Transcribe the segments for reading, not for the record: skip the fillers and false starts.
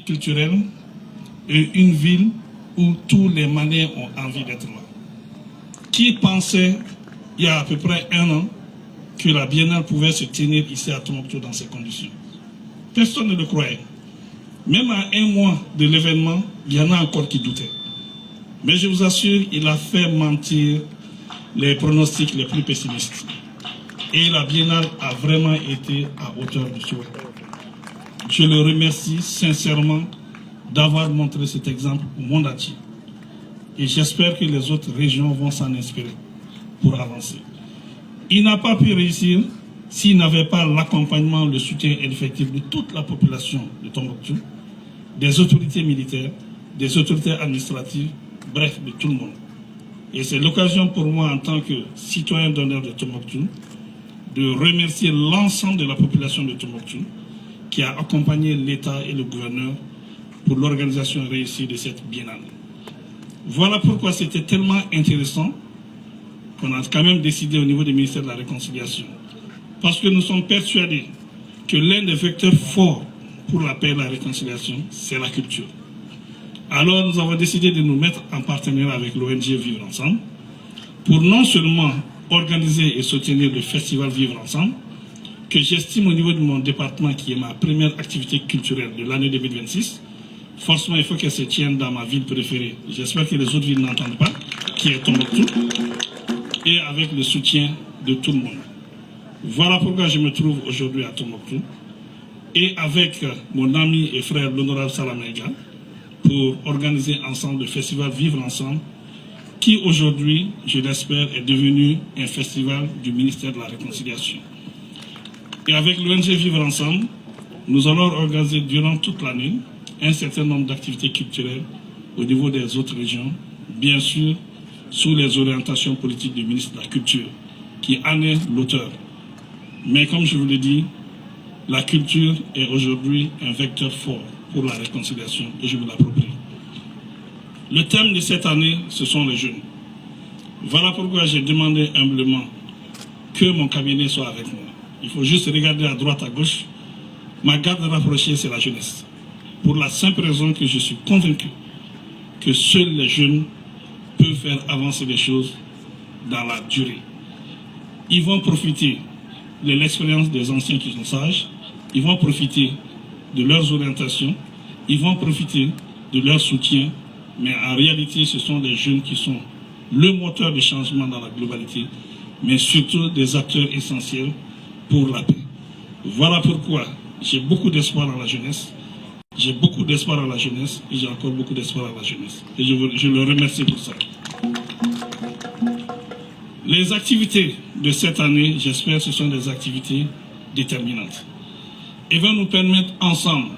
culturelle et une ville où tous les Maliens ont envie d'être là. Qui pensait, il y a à peu près 1 an, que la biennale pouvait se tenir ici à Tombouctou dans ces conditions? Personne ne le croyait. Même à 1 mois de l'événement, il y en a encore qui doutaient. Mais je vous assure, il a fait mentir les pronostics les plus pessimistes. Et la biennale a vraiment été à hauteur du souhait. Je le remercie sincèrement d'avoir montré cet exemple au monde entier. Et j'espère que les autres régions vont s'en inspirer pour avancer. Il n'a pas pu réussir s'il n'avait pas l'accompagnement, le soutien effectif de toute la population de Tombouctou, des autorités militaires, des autorités administratives, bref, de tout le monde. Et c'est l'occasion pour moi, en tant que citoyen d'honneur de Tombouctou, de remercier l'ensemble de la population de Tombouctou qui a accompagné l'État et le gouverneur pour l'organisation réussie de cette biennale. Voilà pourquoi c'était tellement intéressant qu'on a quand même décidé au niveau du ministère de la Réconciliation. Parce que nous sommes persuadés que l'un des vecteurs forts pour la paix et la réconciliation, c'est la culture. Alors nous avons décidé de nous mettre en partenariat avec l'ONG Vivre Ensemble pour non seulement organiser et soutenir le festival Vivre Ensemble, que j'estime au niveau de mon département qui est ma première activité culturelle de l'année 2026. Forcément, il faut qu'elle se tienne dans ma ville préférée. J'espère que les autres villes n'entendent pas, qui est Tombouctou, et avec le soutien de tout le monde. Voilà pourquoi je me trouve aujourd'hui à Tombouctou, et avec mon ami et frère l'honorable Salamega, pour organiser ensemble le festival Vivre Ensemble, qui aujourd'hui, je l'espère, est devenu un festival du ministère de la Réconciliation. Et avec l'ONG Vivre Ensemble, nous allons organiser durant toute l'année un certain nombre d'activités culturelles au niveau des autres régions, bien sûr sous les orientations politiques du ministre de la Culture, qui en est l'auteur. Mais comme je vous l'ai dit, la culture est aujourd'hui un vecteur fort pour la réconciliation et je me l'approprie. Le thème de cette année, ce sont les jeunes. Voilà pourquoi j'ai demandé humblement que mon cabinet soit avec moi. Il faut juste regarder à droite, à gauche. Ma garde rapprochée, c'est la jeunesse. Pour la simple raison que je suis convaincu que seuls les jeunes peuvent faire avancer les choses dans la durée. Ils vont profiter de l'expérience des anciens qui sont sages, ils vont profiter de leurs orientations, ils vont profiter de leur soutien, mais en réalité, ce sont les jeunes qui sont le moteur de changement dans la globalité, mais surtout des acteurs essentiels pour la paix. Voilà pourquoi j'ai beaucoup d'espoir dans la jeunesse. J'ai beaucoup d'espoir à la jeunesse et j'ai encore beaucoup d'espoir à la jeunesse. Et je le remercie pour ça. Les activités de cette année, j'espère, ce sont des activités déterminantes. Elles vont nous permettre ensemble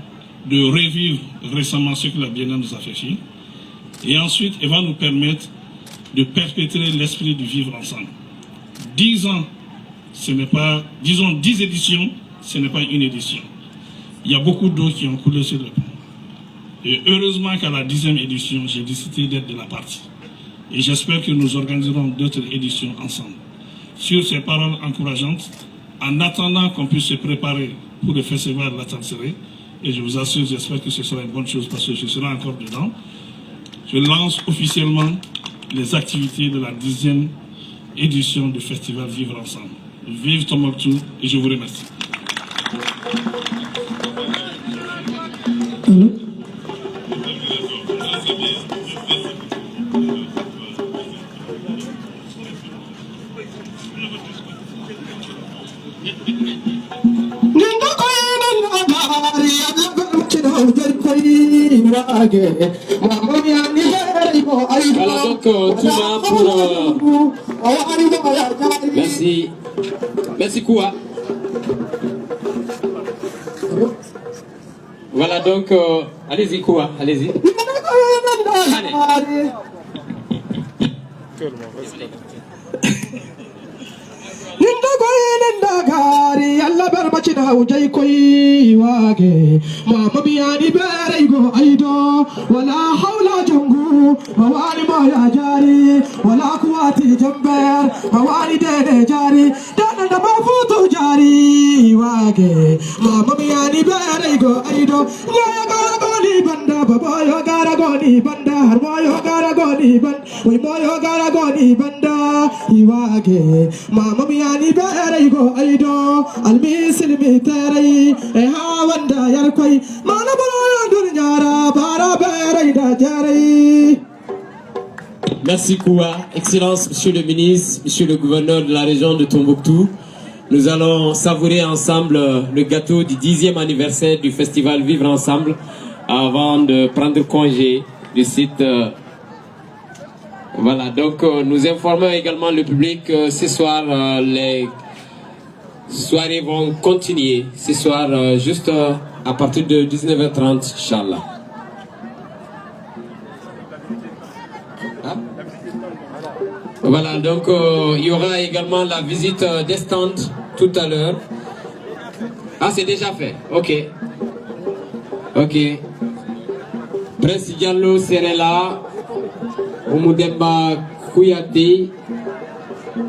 de revivre récemment ce que la Biennale nous a fait faire. Et ensuite, elles vont nous permettre de perpétrer l'esprit du vivre ensemble. 10 ans, ce n'est pas, disons 10 éditions, ce n'est pas une édition. Il y a beaucoup d'eau qui ont coulé sur le pont. Et heureusement qu'à la 10e édition, j'ai décidé d'être de la partie. Et j'espère que nous organiserons d'autres éditions ensemble. Sur ces paroles encourageantes, en attendant qu'on puisse se préparer pour le festival de la Tanseré, et je vous assure, j'espère que ce sera une bonne chose parce que je serai encore dedans, je lance officiellement les activités de la 10e édition du festival Vivre Ensemble. Vive Tombouctou et je vous remercie. Voilà donc Touma pour... Merci. Merci Koua. Voilà donc... allez-y Koua, allez-y. Allez. Gari Allah bar mace da haujai koi wage mama biyani bere go aido wala haula jangu mawali moya jari wala kuwati jamber mawali dede jari dana da mafutu jari wage mama biyani bere go aido ya ga goli baboyo gara goni banda har moyo gara goni ban we moyo gara goni banda iwage mama biyani bere go aido almisil mi tere e ha wanda yar koy mana bolo dunyara bara bere da jare. Merci Koua, Excellence, Monsieur le ministre, Monsieur le gouverneur de la région de Tombouctou. Nous allons savourer ensemble le gâteau du 10e anniversaire du festival Vivre Ensemble avant de prendre congé du site. Voilà, donc nous informons également le public que ce soir, les soirées vont continuer. Ce soir, juste à partir de 19h30, Inch'Allah. Voilà, donc il y aura également la visite des stands tout à l'heure. Ah, c'est déjà fait, ok. Ok. Prince Diallo Serela, Oumudemba Kouyate,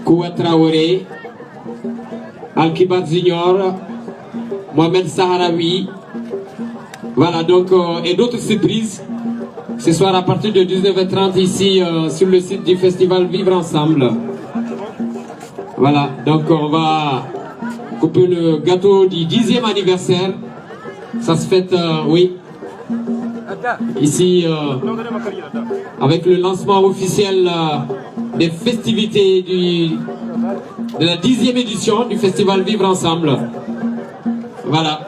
Koua Traoré, Alkibar Junior, Mohamed Saharawi. Voilà, donc, et d'autres surprises. Ce soir à partir de 19h30 ici sur le site du festival Vivre Ensemble. Voilà, donc on va couper le gâteau du 10e anniversaire. Ça se fête, oui, ici avec le lancement officiel des festivités de la 10e édition du festival Vivre Ensemble. Voilà.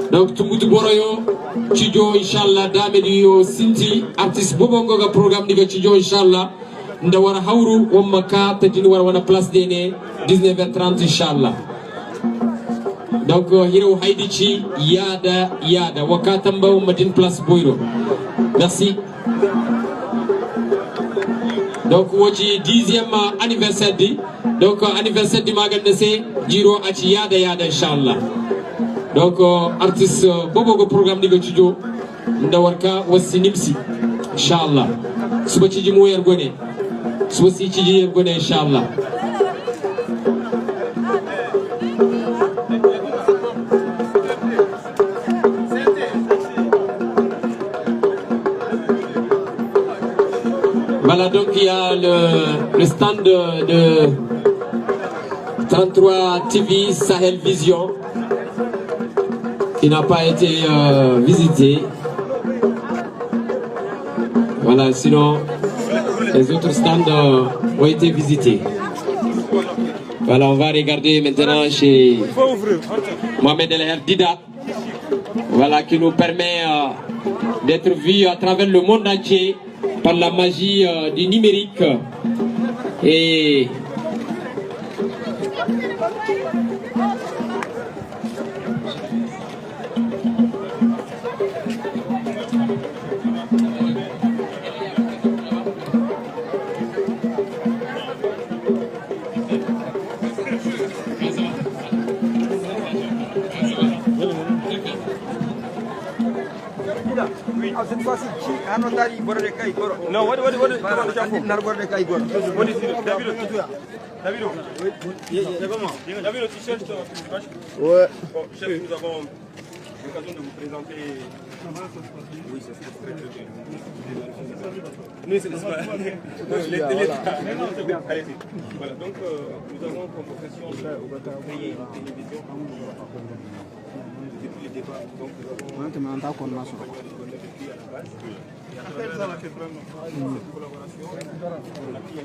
Donc Tombouctou Boroyo, Tidjo Inch'Allah, Damedi au Sinti, artiste Bobongo ga programme diga Tidjo Inch'Allah, Ndawara Hauru, Wamaka, Tadinwara Wana Place Dene, 19h30 Inch'Allah. Donc Hiro Haidichi, Yada, Wakatamba ou Madine Place Boiro. Merci. Donc Woji 10e anniversaire di, donc anniversaire di Magandese, Jiro Achi Yada Inch'Allah. Donc artiste Bobo programme de Tidjo Ndawarka wasi nimsi Inch'Allah. Suba ci mo yer gone. Suba ci yer gone Inch'Allah. Voilà, donc il y a le stand de 33 TV Sahel Vision qui n'a pas été visité. Voilà, sinon les autres stands ont été visités. Voilà, on va regarder maintenant chez Mohamed El Herdida, voilà, qui nous permet d'être vus à travers le monde entier par la magie du numérique. Et Oui, cette fois-ci, non, what David, t'as vu le t-shirt? Ouais. Bon, chef, nous avons l'occasion de vous présenter. Oui, c'est très bien. Oui, c'est l'État. Allez-y. Voilà, donc nous avons comme profession de créer une télévision depuis le départ. Donc nous avons depuis à la base. Et à travers cette collaboration, on a pris un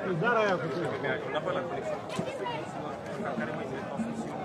on n'a pas la connexion. On a carrément une transmission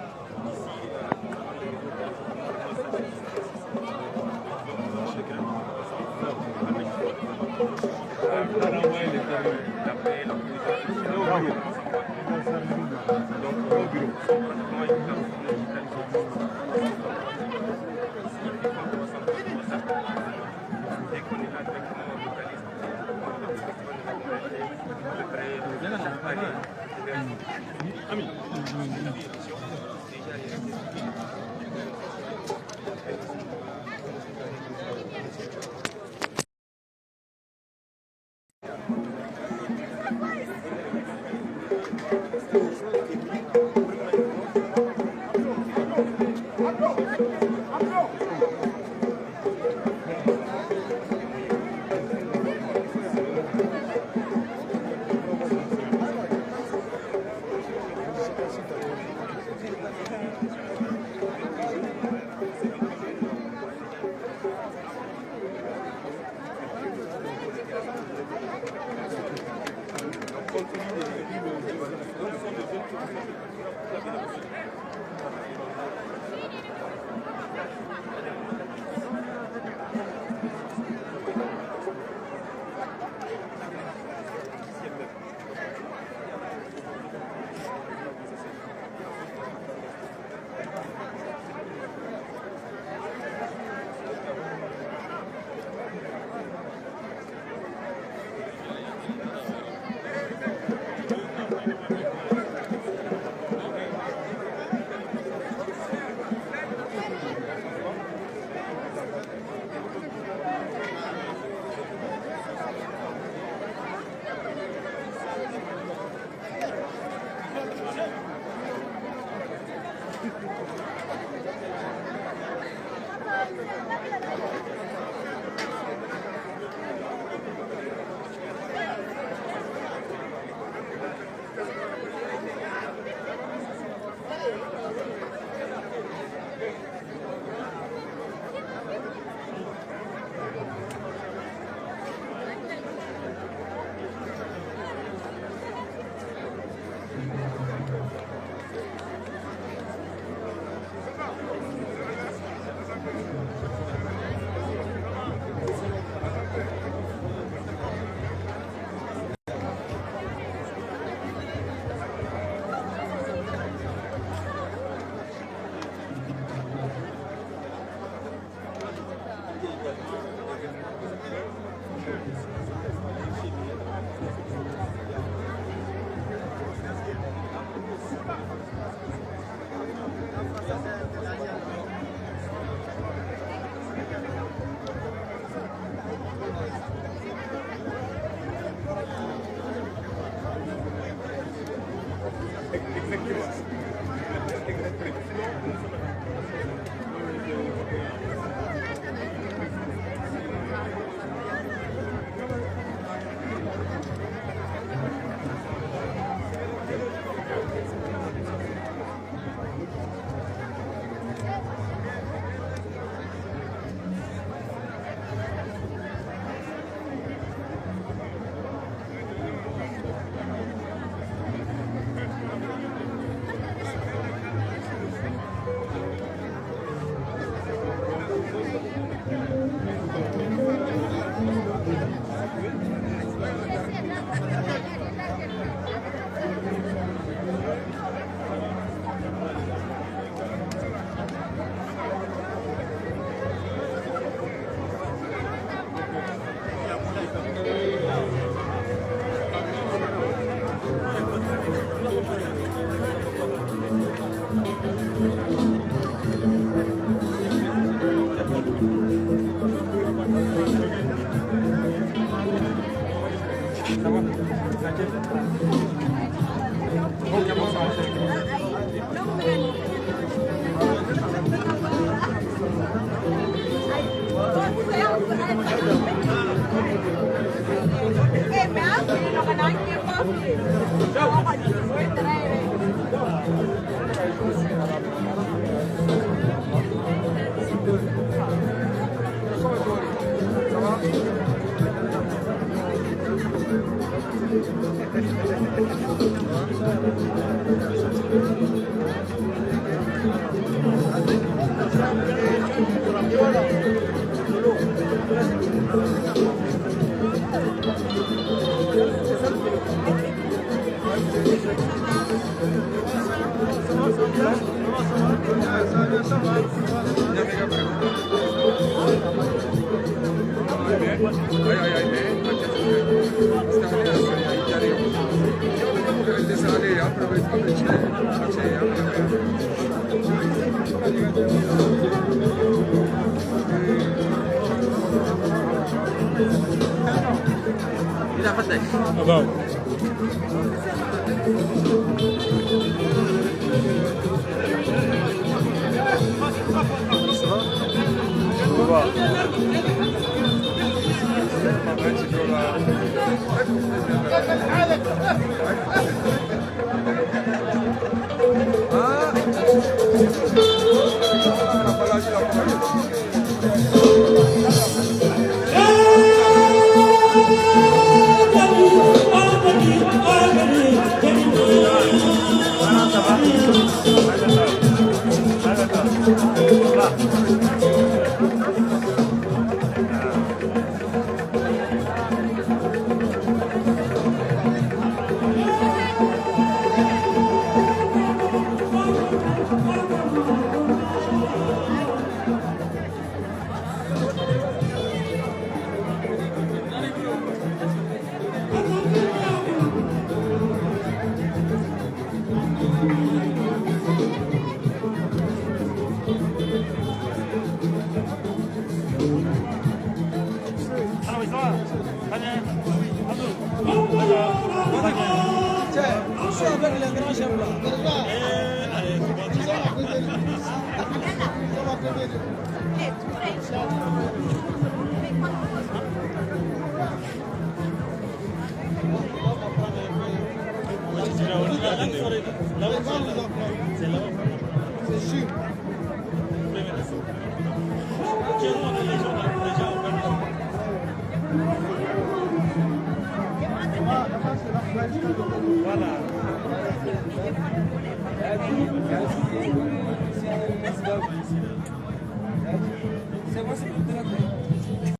C'est moi, c'est